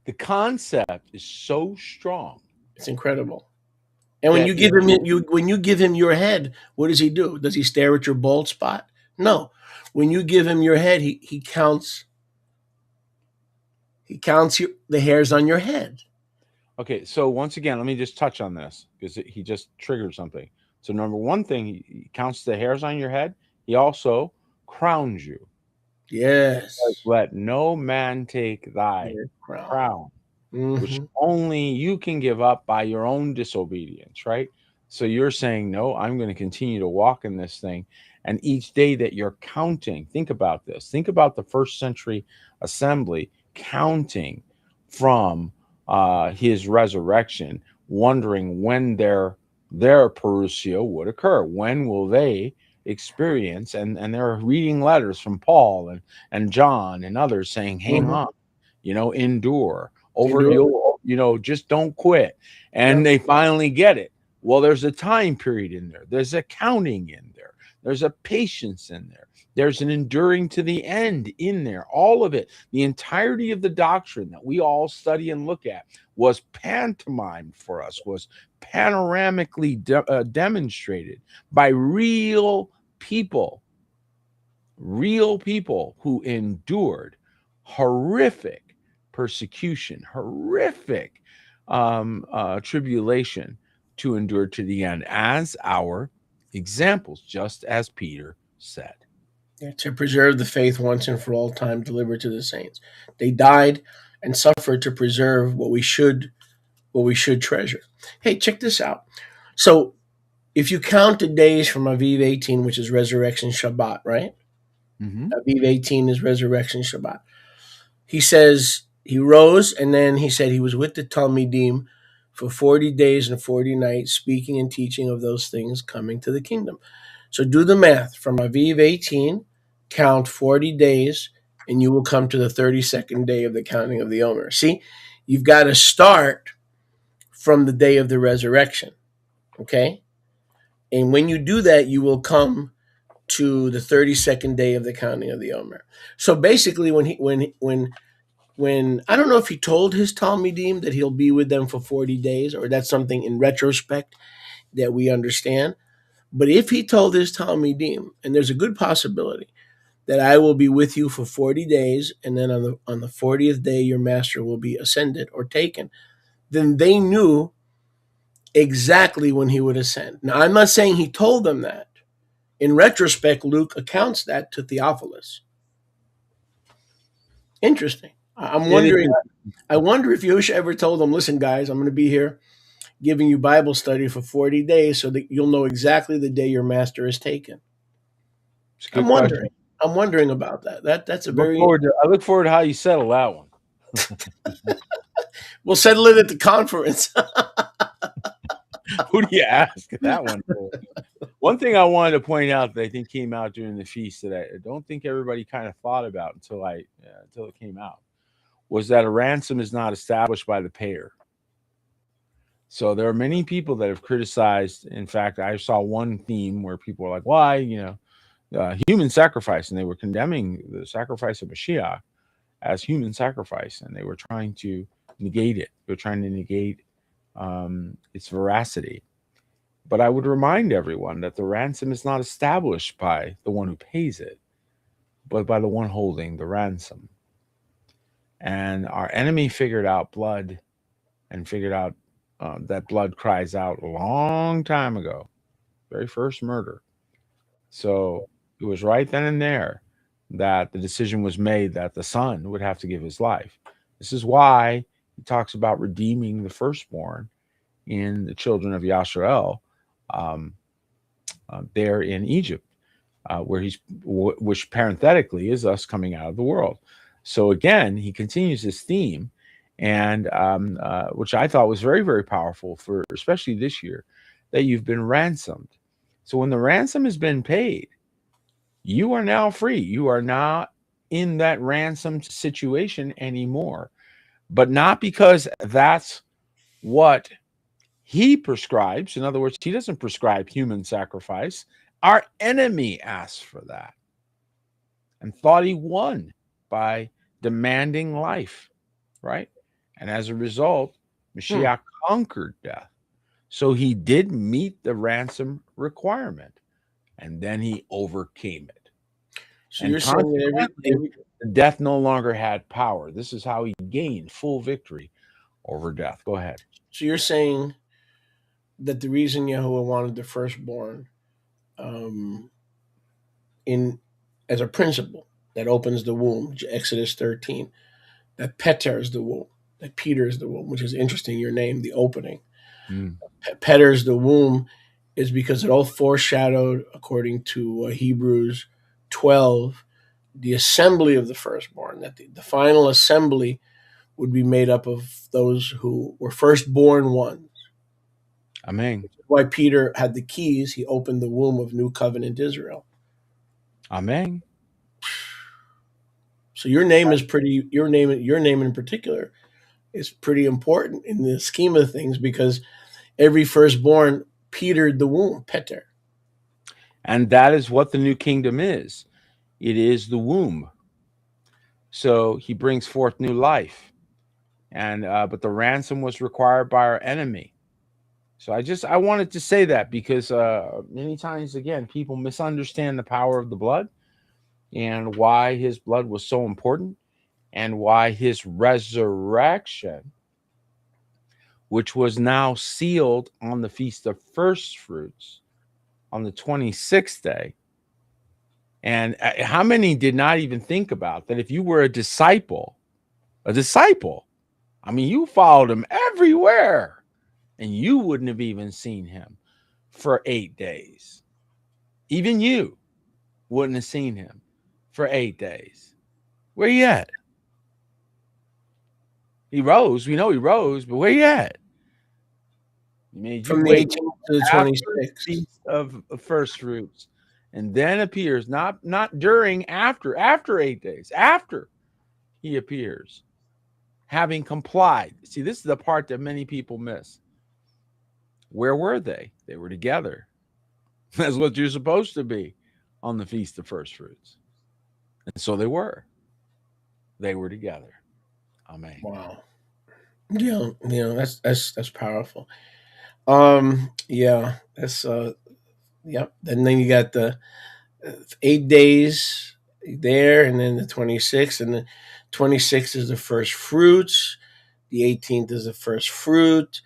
The concept is so strong. It's incredible. And when you give him when you give him your head, what does he do? Does he stare at your bald spot? No. When you give him your head, he counts the hairs on your head. Okay, so once again, let me just touch on this because he just triggered something. So number one thing, he counts the hairs on your head. He also crowns you. Yes. Let no man take thy crown, which only you can give up by your own disobedience, right? So you're saying, no, I'm going to continue to walk in this thing. And each day that you're counting, think about this. Think about the first century assembly counting from his resurrection, wondering when their parusio would occur. When will they experience? And they're reading letters from Paul and John and others saying, hang on, endure. Just don't quit. And they finally get it. Well, there's a time period in there. There's a counting in there. There's a patience in there. There's an enduring to the end in there. All of it, the entirety of the doctrine that we all study and look at was pantomimed for us, was panoramically demonstrated by real people who endured horrific persecution, horrific tribulation to endure to the end as our examples, just as Peter said. To preserve the faith once and for all time delivered to the saints. They died and suffered to preserve what we should treasure. Hey, check this out. So if you count the days from Aviv 18, which is Resurrection Shabbat, right? Aviv 18 is Resurrection Shabbat. He says he rose, and then he said he was with the Talmidim for 40 days and 40 nights, speaking and teaching of those things coming to the kingdom. So do the math. From Aviv 18, count 40 days, and you will come to the 32nd day of the counting of the Omer. See, you've got to start from the day of the resurrection, okay? And when you do that, you will come to the 32nd day of the counting of the Omer. So basically, when I don't know if he told his Talmidim that he'll be with them for 40 days, or that's something in retrospect that we understand. But if he told his Talmidim, and there's a good possibility that I will be with you for 40 days, and then on the 40th day your master will be ascended or taken, then they knew exactly when he would ascend. Now, I'm not saying he told them that. In retrospect, Luke accounts that to Theophilus. Interesting. I wonder if Yosha ever told them, listen, guys, I'm going to be here giving you Bible study for 40 days so that you'll know exactly the day your master is taken. I'm wondering about that. That's a very... I look forward to how you settle that one. We'll settle it at the conference. Who do you ask that one for? One thing I wanted to point out that I think came out during the feast that I don't think everybody kind of thought about until it came out was that a ransom is not established by the payer. So there are many people that have criticized. In fact, I saw one theme where people were like, why, human sacrifice, and they were condemning the sacrifice of Mashiach as human sacrifice, and they were trying to negate it. They were trying to negate its veracity. But I would remind everyone that the ransom is not established by the one who pays it, but by the one holding the ransom. And our enemy figured out blood and figured out that blood cries out a long time ago, very first murder. So it was right then and there that the decision was made that the son would have to give his life. This is why he talks about redeeming the firstborn in the children of Yasharel there in Egypt, which parenthetically is us coming out of the world. So again, he continues this theme, and which I thought was very, very powerful for especially this year, that you've been ransomed. So when the ransom has been paid, you are now free. You are not in that ransomed situation anymore, but not because that's what he prescribes. In other words, he doesn't prescribe human sacrifice. Our enemy asked for that and thought he won by demanding life, right? And as a result, Mashiach conquered death. So he did meet the ransom requirement, and then he overcame it. So And you're saying that consequently, death no longer had power. This is how he gained full victory over death. Go ahead. so you're saying that the reason Yahuwah wanted the firstborn, um, in as a principle that opens the womb, Exodus 13, that Peter is the womb, that Peter is the womb, which is interesting. Your name, the opening. Peter is the womb, is because it all foreshadowed, according to Hebrews 12, the assembly of the firstborn, that the final assembly would be made up of those who were firstborn ones. Amen. Why Peter had the keys, he opened the womb of New Covenant Israel. Amen. So your name is pretty. Your name in particular is pretty important in the scheme of things, because every firstborn petered the womb, Peter. And that is what the new kingdom is. It is the womb. So he brings forth new life. And but the ransom was required by our enemy. So I wanted to say that, because many times, again, people misunderstand the power of the blood and why his blood was so important, and why his resurrection, which was now sealed on the Feast of First Fruits on the 26th day. And how many did not even think about that? If you were a disciple, I mean, you followed him everywhere, and you wouldn't have even seen him for 8 days. Even you wouldn't have seen him for 8 days. Where you at? He rose. We know he rose, but where you at? He made you From the wait 18th to the after 26th. the Feast of First Fruits, and then appears, not during, after 8 days, after he appears, having complied. See, this is the part that many people miss. Where were they? They were together. That's what you're supposed to be on the Feast of First Fruits. And so they were. They were together. Amen. Wow. Yeah, that's powerful. Yeah, that's yep. And then you got the 8 days there, and then the 26th, and the 26th is the first fruits. The 18th is the first fruit.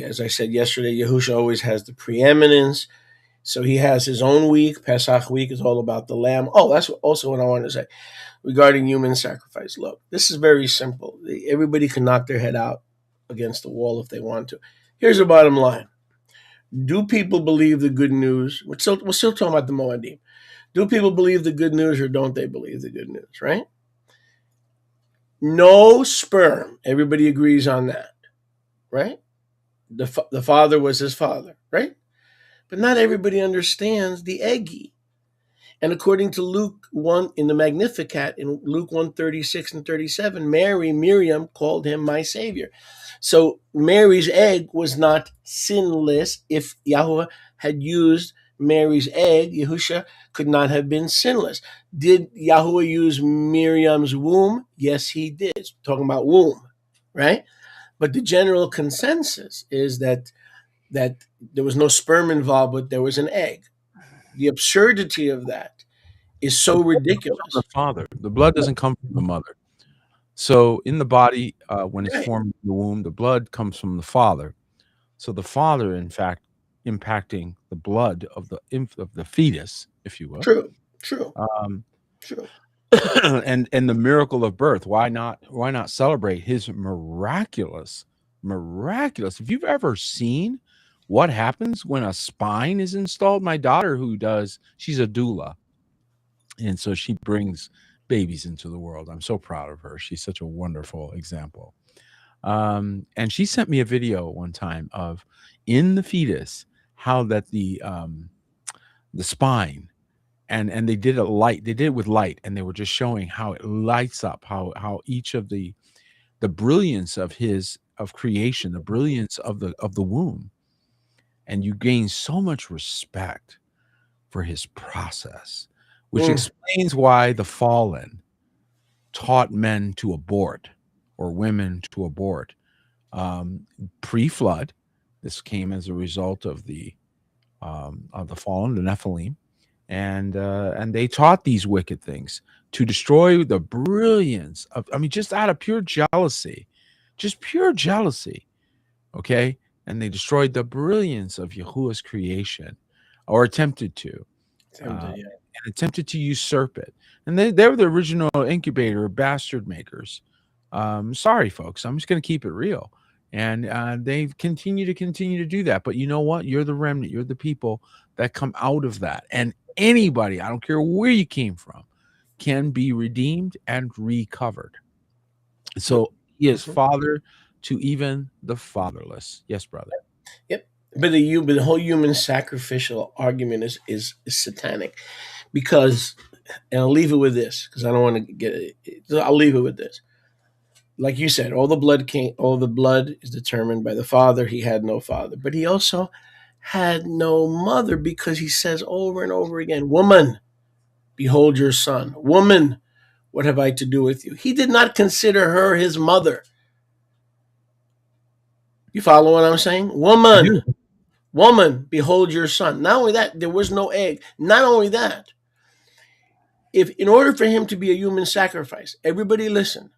As I said yesterday, Yahusha always has the preeminence. So he has his own week. Pesach week is all about the lamb. Oh, that's also what I wanted to say regarding human sacrifice. Look, this is very simple. Everybody can knock their head out against the wall if they want to. Here's the bottom line. Do people believe the good news? We're still talking about the Moedim. Do people believe the good news, or don't they believe the good news, right? No sperm. Everybody agrees on that, right? The father was his father, right? But not everybody understands the eggy. And according to Luke 1 in the Magnificat, in Luke 1:36 and 37, Miriam called him my savior. So Mary's egg was not sinless. If Yahweh had used Mary's egg, Yahusha could not have been sinless. Did Yahweh use Miriam's womb? Yes, he did. Talking about womb, right? But the general consensus is that there was no sperm involved, but there was an egg. The absurdity of that is so ridiculous. The father, the blood doesn't come from the mother. So in the body, when it's formed in the womb, the blood comes from the father. So the father, in fact, impacting the blood of the fetus, if you will. True. True. and the miracle of birth. Why not celebrate his miraculous? If you've ever seen what happens when a spine is installed, my daughter, she's a doula, and so she brings babies into the world. I'm so proud of her. She's such a wonderful example. And she sent me a video one time of in the fetus how that the spine, and they did it with light, and they were just showing how it lights up, how each of the brilliance of creation, the brilliance of the womb. And you gain so much respect for his process, which explains why the fallen taught men to abort, or women to abort, pre-flood, This came as a result of the fallen, the Nephilim, and they taught these wicked things to destroy the brilliance of. I mean, just out of pure jealousy, just pure jealousy. Okay, and they destroyed the brilliance of Yahuwah's creation, or attempted to. Tempted, yeah. And attempted to usurp it. And they were the original incubator of bastard makers. Sorry, folks. I'm just going to keep it real. And they continue to do that. But you know what? You're the remnant. You're the people that come out of that. And anybody, I don't care where you came from, can be redeemed and recovered. So he is father to even the fatherless. Yes, brother. Yep. But the whole human sacrificial argument is satanic, because, and I'll leave it with this because I don't want to get it. I'll leave it with this. Like you said, all the blood is determined by the father. He had no father, but he also had no mother, because he says over and over again, "Woman, behold your son. Woman, what have I to do with you?" He did not consider her his mother. You follow what I'm saying? Woman, behold your son. Not only that, there was no egg. Not only that, if in order for him to be a human sacrifice, everybody listen.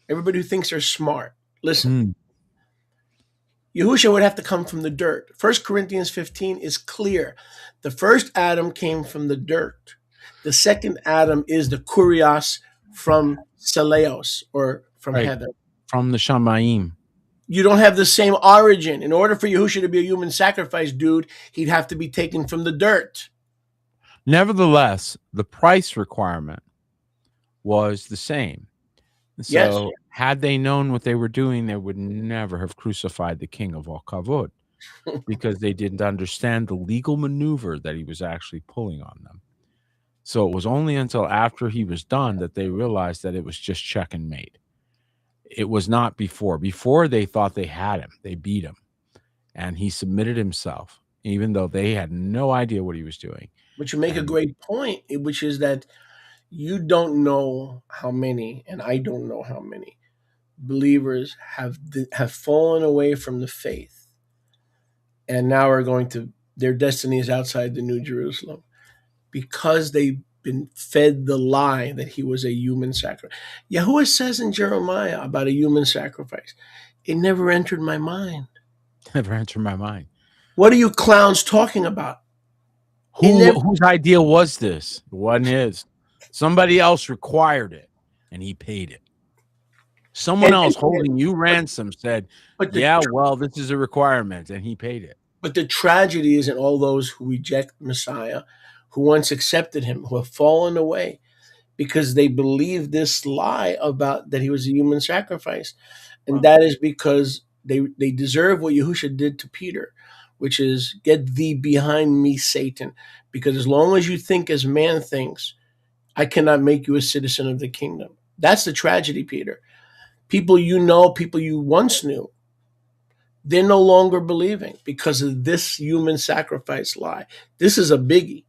Everybody who thinks they're smart, listen. Yahusha would have to come from the dirt. 1 Corinthians 15 is clear. The first Adam came from the dirt. The second Adam is the Kurios from Seleos, or from heaven. From the Shamayim. You don't have the same origin. In order for Yahusha to be a human sacrifice, dude, he'd have to be taken from the dirt. Nevertheless, the price requirement was the same. So Yes. had they known what they were doing, they would never have crucified the king of all kavod, because they didn't understand the legal maneuver that he was actually pulling on them. So it was only until after he was done that they realized that it was just check and mate. It was not before. Before, they thought they had him. They beat him. And he submitted himself, even though they had no idea what he was doing. But you make a great point, which is that you don't know how many, and I don't know how many believers have fallen away from the faith, and now are going to, their destiny is outside the New Jerusalem, because they've been fed the lie that he was a human sacrifice. Yahuwah says in Jeremiah about a human sacrifice, it never entered my mind. Never entered my mind. What are you clowns talking about? Whose idea was this? It wasn't his. Somebody else required it, and he paid it. Someone else holding you ransom said, well, this is a requirement, and he paid it. But the tragedy is in all those who reject Messiah, who once accepted him, who have fallen away because they believe this lie about that he was a human sacrifice. And that is because they deserve what Yahusha did to Peter, which is, get thee behind me, Satan. Because as long as you think as man thinks, I cannot make you a citizen of the kingdom. That's the tragedy, Peter. People you know, people you once knew, they're no longer believing because of this human sacrifice lie. This is a biggie.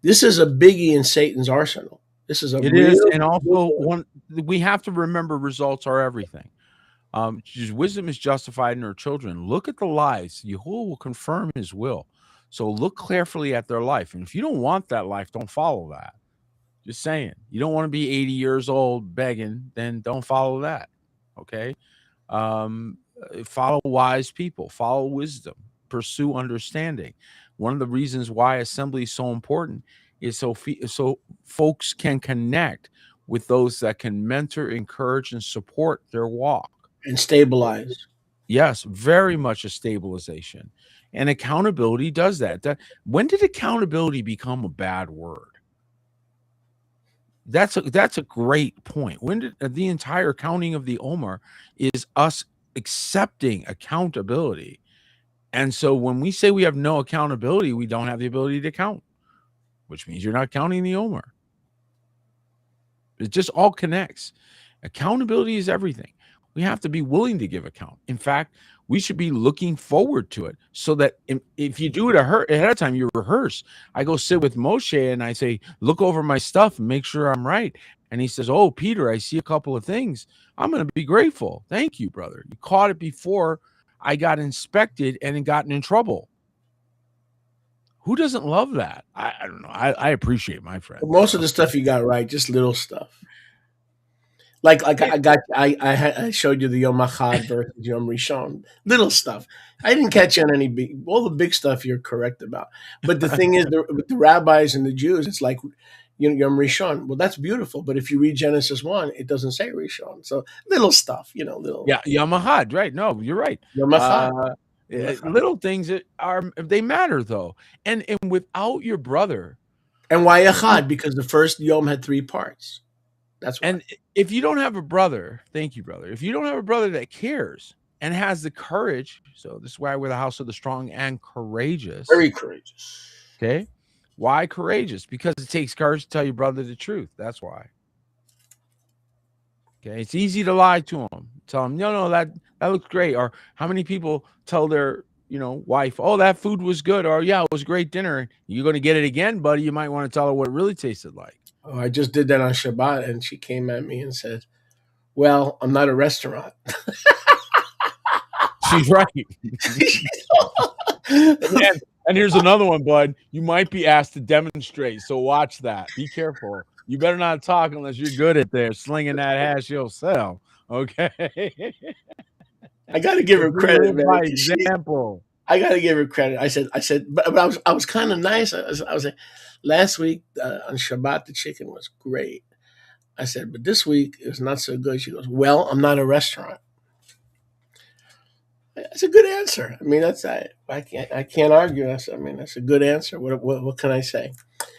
This is a biggie in Satan's arsenal. This is It is, and also we have to remember results are everything. Wisdom is justified in her children. Look at the lives. Yahuwah will confirm his will. So look carefully at their life. And if you don't want that life, don't follow that. Just saying. You don't want to be 80 years old begging, then don't follow that. Okay? Follow wise people. Follow wisdom. Pursue understanding. One of the reasons why assembly is so important is so folks can connect with those that can mentor, encourage, and support their walk. And stabilize. Yes, very much a stabilization. And accountability does that. When did accountability become a bad word? That's a great point. When did the entire counting of the Omer is us accepting accountability? And so when we say we have no accountability, we don't have the ability to count, which means you're not counting the Omer. It just all connects. Accountability is everything. We have to be willing to give account. In fact, we should be looking forward to it, so that if you do it ahead of time, you rehearse. I go sit with Moshe and I say, look over my stuff and make sure I'm right. And he says, oh, Peter, I see a couple of things. I'm going to be grateful. Thank you, brother. You caught it before I got inspected and gotten in trouble. Who doesn't love that? I don't know. I appreciate my friends. Most of the stuff you got right, just little stuff. Like I showed you the Yom Echad versus Yom Rishon. Little stuff. I didn't catch you on any big. All the big stuff you're correct about. But the thing is, with the rabbis and the Jews, it's like Yom Rishon. Well, that's beautiful. But if you read Genesis 1, it doesn't say Rishon. So little stuff, little. Yeah, Yom Echad, right? No, you're right. Yom Echad. Little things that they matter though, and without your brother. And why Echad? Because the first Yom had 3 parts. That's why. And if you don't have a brother, thank you, brother. If you don't have a brother that cares and has the courage, so this is why we're the house of the strong and courageous. Very courageous. Okay. Why courageous? Because it takes courage to tell your brother the truth. That's why. Okay. It's easy to lie to him. Tell him, no, that looks great. Or how many people tell their wife, oh, that food was good, or yeah, it was a great dinner. You're going to get it again, buddy. You might want to tell her what it really tasted like. Oh, I just did that on Shabbat, and she came at me and said, well, I'm not a restaurant. She's right. And here's another one, bud. You might be asked to demonstrate, so watch that. Be careful. You better not talk unless you're good at there slinging that hash yourself. Okay. I got to give her credit, man. By example. I got to give her credit. I said, but I was kind of nice. I was like, last week on Shabbat, the chicken was great. I said, but this week it was not so good. She goes, well, I'm not a restaurant. That's a good answer. I mean, I can't argue. That's a good answer. What can I say?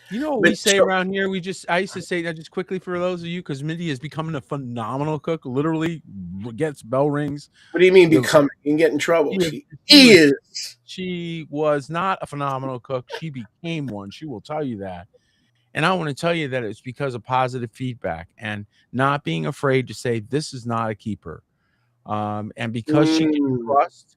You know what we say around here? I used to say that just quickly for those of you, because Mindy is becoming a phenomenal cook. Literally gets bell rings. What do you mean becoming? You can get in trouble. She was not a phenomenal cook. She became one. She will tell you that. And I want to tell you that it's because of positive feedback and not being afraid to say this is not a keeper. And because she can trust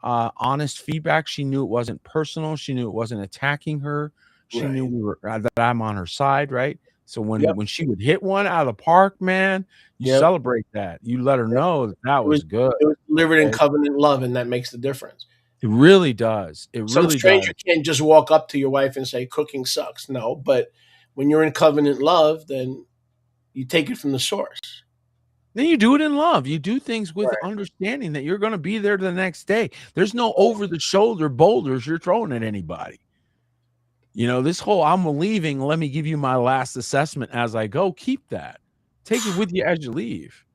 honest feedback, she knew it wasn't personal. She knew it wasn't attacking her. She knew that I'm on her side, right? So when she would hit one out of the park, man, you celebrate that. You let her know that was good. It was delivered in covenant love, and that makes the difference. It really does. Some stranger can't just walk up to your wife and say cooking sucks. No, but when you're in covenant love, then you take it from the source. Then you do it in love. You do things with understanding that you're going to be there the next day. There's no over-the-shoulder boulders you're throwing at anybody. This whole I'm leaving, let me give you my last assessment as I go. Keep that. Take it with you as you leave.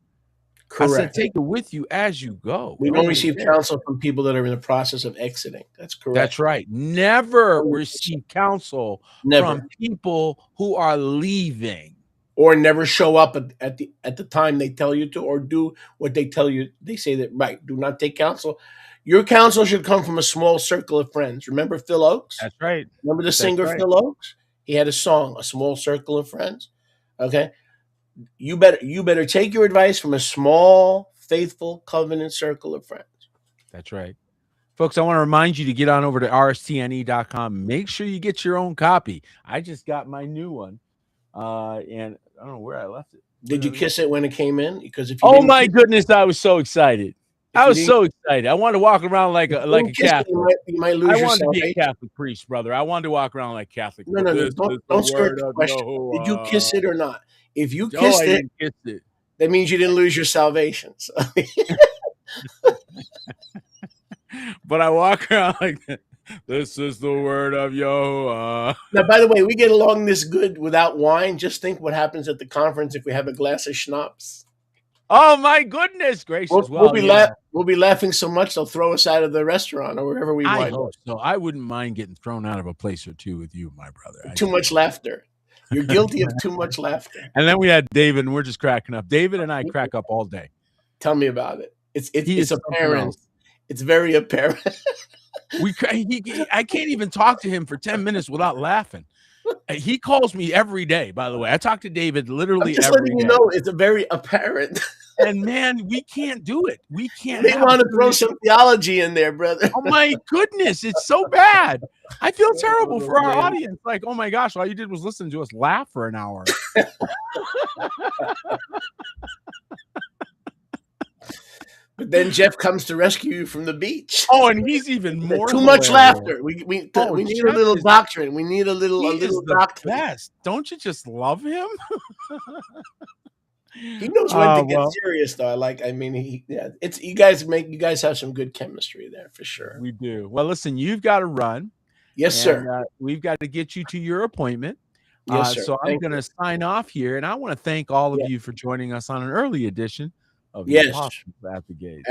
Correct. I said take it with you as you go. We don't receive counsel from people that are in the process of exiting. That's correct. That's right. Never receive counsel from people who are leaving. Or never show up at the time they tell you to, or do what they tell you. They say that, right, do not take counsel. Your counsel should come from a small circle of friends. Remember Phil Oakes? That's right. Remember the singer Phil Oakes? He had a song, A Small Circle of Friends. Okay? You better take your advice from a small, faithful, covenant circle of friends. That's right. Folks, I want to remind you to get on over to rstne.com. Make sure you get your own copy. I just got my new one. And I don't know where I left it. Did you kiss it when it came in? Because if you my goodness, I was so excited. I was so excited. I wanted to walk around like a Catholic. You might lose I wanted to be a Catholic priest, brother. I wanted to walk around like Catholic. No. Don't skirt the question. Did you kiss it or not? If you kissed it, that means you didn't lose your salvation. So. But I walk around like that. This is the word of Yahuwah. Now, by the way, we get along this good without wine. Just think what happens at the conference if we have a glass of schnapps. Oh, my goodness gracious. We'll be laughing so much they'll throw us out of the restaurant or wherever we want. I hope so. I wouldn't mind getting thrown out of a place or two with you, my brother. Too much laughter. You're guilty of too much laughter. And then we had David, and we're just cracking up. David and I crack up all day. Tell me about it. It's apparent. It's very apparent. I can't even talk to him for 10 minutes without laughing. He calls me every day, by the way. I talk to David literally every day. Letting you know, it's a very apparent. And man, we can't do it. We can't. They want to throw some theology in there, brother. Oh my goodness, it's so bad. I feel terrible for our audience. Like, oh my gosh, all you did was listen to us laugh for an hour. But But then Jeff comes to rescue you from the beach. Oh, and he's even more Too much hilarious. laughter. We need Oh, a Jeff little is- doctrine. We need a He little is the doctrine. best. Don't you just love him? He knows when to get well, serious, though. I mean, it's you guys have some good chemistry there for sure. we do. Well, listen, you've got to run. Yes, and, sir. We've got to get you to your appointment. Yes, sir. So I'm Thank going you. to sign off here, and I want to thank all of Yeah. you for joining us on an early edition of the Yes. Apostles at the Gates.